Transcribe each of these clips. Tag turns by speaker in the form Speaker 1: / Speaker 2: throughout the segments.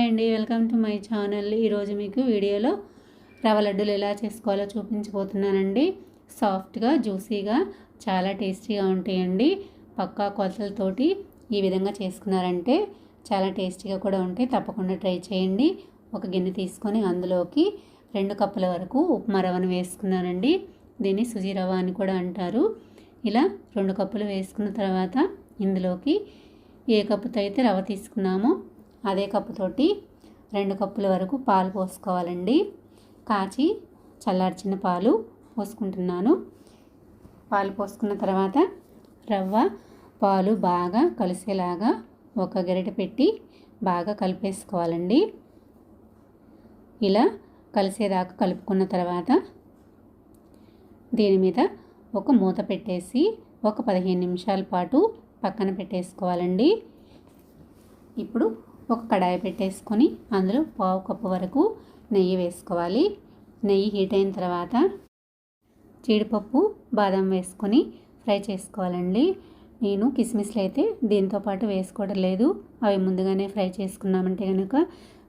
Speaker 1: అండి, welcome to my channel. ఈరోజు మీకు వీడియోలో రవ్వ లడ్డూలు ఎలా చేసుకోవాలో చూపించబోతున్నానండి. సాఫ్ట్గా జ్యూసీగా చాలా టేస్టీగా ఉంటాయండి. పక్కా కొలతలతోటి ఈ విధంగా చేసుకున్నారంటే చాలా టేస్టీగా కూడా ఉంటాయి. తప్పకుండా ట్రై చేయండి. ఒక గిన్నె తీసుకొని అందులోకి 2 కప్పుల వరకు ఉప్మా రవ్వను వేసుకున్నానండి. దీన్ని సుజీ రవ్వ అని కూడా అంటారు. ఇలా 2 కప్పులు వేసుకున్న తర్వాత ఇందులోకి ఏ కప్పుతో అయితే రవ్వ తీసుకున్నామో అదే కప్పుతోటి 2 కప్పుల వరకు పాలు పోసుకోవాలండి. కాచి చల్లార్చిన పాలు పోసుకుంటున్నాను. పాలు పోసుకున్న తర్వాత రవ్వ పాలు బాగా కలిసేలాగా ఒక గరిటె పెట్టి బాగా కలిపేసుకోవాలండి. ఇలా కలిసేదాకా కలుపుకున్న తర్వాత దీని మీద ఒక మూత పెట్టేసి ఒక 15 నిమిషాల పాటు పక్కన పెట్టేసుకోవాలండి. ఇప్పుడు ఒక కడాయి పెట్టేసుకొని అందులో 1/2 కప్పు వరకు నెయ్యి వేసుకోవాలి. నెయ్యి హీట్ అయిన తర్వాత జీడిపప్పు బాదం వేసుకొని ఫ్రై చేసుకోవాలండి. నేను కిస్మిస్లు అయితే దీంతో పాటు వేసుకోవడం లేదు. అవి ముందుగానే ఫ్రై చేసుకున్నామంటే కనుక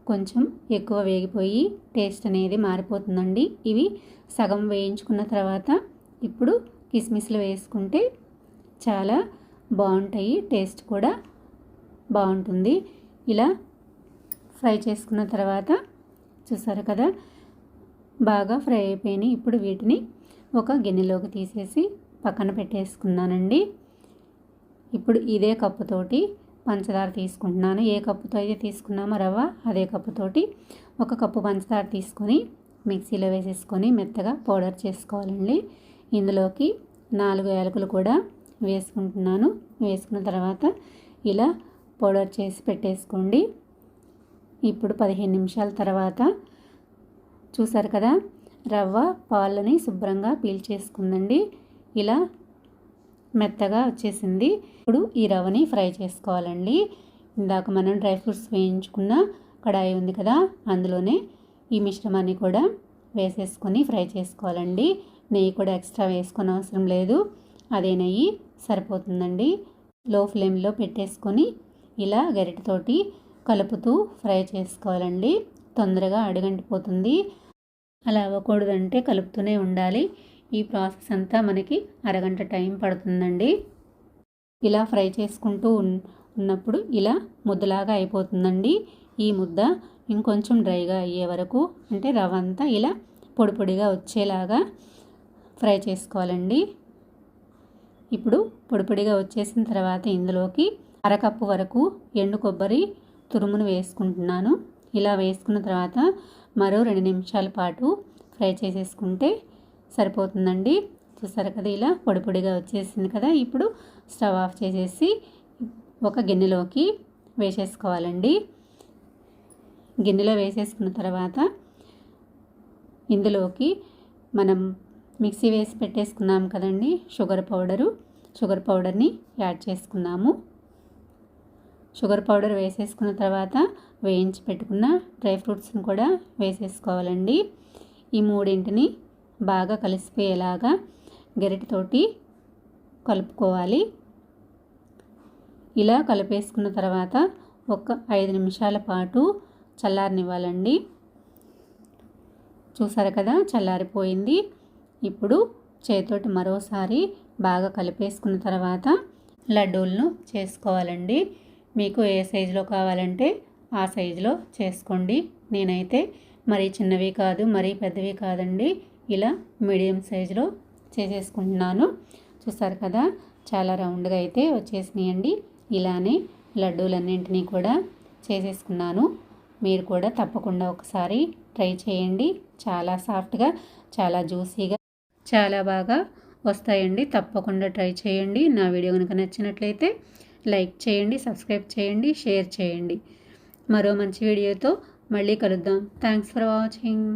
Speaker 1: కొంచెం ఎక్కువ వేగిపోయి టేస్ట్ అనేది మారిపోతుందండి. ఇవి సగం వేయించుకున్న తర్వాత ఇప్పుడు కిస్మిస్లు వేసుకుంటే చాలా బాగుంటాయి. టేస్ట్ కూడా బాగుంటుంది. ఇలా ఫ్రై చేసుకున్న తర్వాత చూసారు కదా, బాగా ఫ్రై అయిపోయినాయి. ఇప్పుడు వీటిని ఒక గిన్నెలోకి తీసేసి పక్కన పెట్టేసుకున్నానండి. ఇప్పుడు ఇదే కప్పుతోటి పంచదార తీసుకుంటున్నాను. ఏ కప్పుతో అయితే తీసుకున్నామో రవ్వ అదే కప్పుతోటి 1 కప్పు పంచదార తీసుకొని మిక్సీలో వేసేసుకొని మెత్తగా పౌడర్ చేసుకోవాలండి. ఇందులోకి 4 యాలకులు కూడా వేసుకుంటున్నాను. వేసుకున్న తర్వాత ఇలా పౌడర్ చేసి పెట్టేసుకోండి. ఇప్పుడు 15 నిమిషాల తర్వాత చూసారు కదా, రవ్వ పాలని శుభ్రంగా పీల్చేసుకుందండి. ఇలా మెత్తగా వచ్చేసింది. ఇప్పుడు ఈ రవ్వని ఫ్రై చేసుకోవాలండి. ఇందాక మనం డ్రై ఫ్రూట్స్ వేయించుకున్న కడాయి ఉంది కదా, అందులోనే ఈ మిశ్రమాన్ని కూడా వేసేసుకొని ఫ్రై చేసుకోవాలండి. నెయ్యి కూడా ఎక్స్ట్రా వేసుకొని అవసరం లేదు. అదే నెయ్యి సరిపోతుందండి. లో ఫ్లేమ్లో పెట్టేసుకొని ఇలా గరిటెతోటి కలుపుతూ ఫ్రై చేసుకోవాలండి. తొందరగా అడుగంటిపోతుంది. అలా అవ్వకూడదంటే కలుపుతూనే ఉండాలి. ఈ ప్రాసెస్ అంతా మనకి అరగంట టైం పడుతుందండి. ఇలా ఫ్రై చేసుకుంటూ ఉన్నప్పుడు ఇలా ముద్దలాగా అయిపోతుందండి. ఈ ముద్ద ఇంకొంచెం డ్రైగా అయ్యే వరకు, అంటే రవ్వ అంతా ఇలా పొడి పొడిగా వచ్చేలాగా ఫ్రై చేసుకోవాలండి. ఇప్పుడు పొడి పొడిగా వచ్చేసిన తర్వాత ఇందులోకి 1/2 కప్పు వరకు ఎండు కొబ్బరి తురుమును వేసుకుంటున్నాను. ఇలా వేసుకున్న తర్వాత మరో 2 నిమిషాల పాటు ఫ్రై చేసేసుకుంటే సరిపోతుందండి. చూసారు కదా, ఇలా పొడి పొడిగా వచ్చేసింది కదా. ఇప్పుడు స్టవ్ ఆఫ్ చేసేసి ఒక గిన్నెలోకి వేసేసుకోవాలండి. గిన్నెలో వేసేసుకున్న తర్వాత ఇందులోకి మనం మిక్సీ వేసి పెట్టేసుకున్నాం కదండి షుగర్ పౌడర్ని యాడ్ చేసుకున్నాము. షుగర్ పౌడర్ వేసేసుకున్న తర్వాత వేయించి పెట్టుకున్న డ్రై ఫ్రూట్స్ని కూడా వేసేసుకోవాలండి. ఈ మూడింటిని బాగా కలిసిపోయేలాగా గరిటెతోటి కలుపుకోవాలి. ఇలా కలిపేసుకున్న తర్వాత ఒక 5 నిమిషాల పాటు చల్లారనివ్వాలండి. చూసారు కదా, చల్లారిపోయింది. ఇప్పుడు చేతితోటి మరోసారి బాగా కలిపేసుకున్న తర్వాత లడ్డూలను చేసుకోవాలండి. మీకు ఏ సైజులో కావాలంటే ఆ సైజులో చేసుకోండి. నేనైతే మరీ చిన్నవి కాదు, మరీ పెద్దవి కాదండి, ఇలా మీడియం సైజులో చేసేసుకుంటున్నాను. చూసారు కదా, చాలా రౌండ్గా అయితే వచ్చేసినాయండి. ఇలానే లడ్డూలన్నింటినీ కూడా చేసేసుకున్నాను. మీరు కూడా తప్పకుండా ఒకసారి ట్రై చేయండి. చాలా సాఫ్ట్గా, చాలా జ్యూసీగా, చాలా బాగా వస్తాయండి. తప్పకుండా ట్రై చేయండి. నా వీడియో కనుక నచ్చినట్లయితే లైక్ చేయండి, సబ్స్క్రైబ్ చేయండి, షేర్ చేయండి. మరో మంచి వీడియోతో మళ్ళీ కలుద్దాం. Thanks for watching.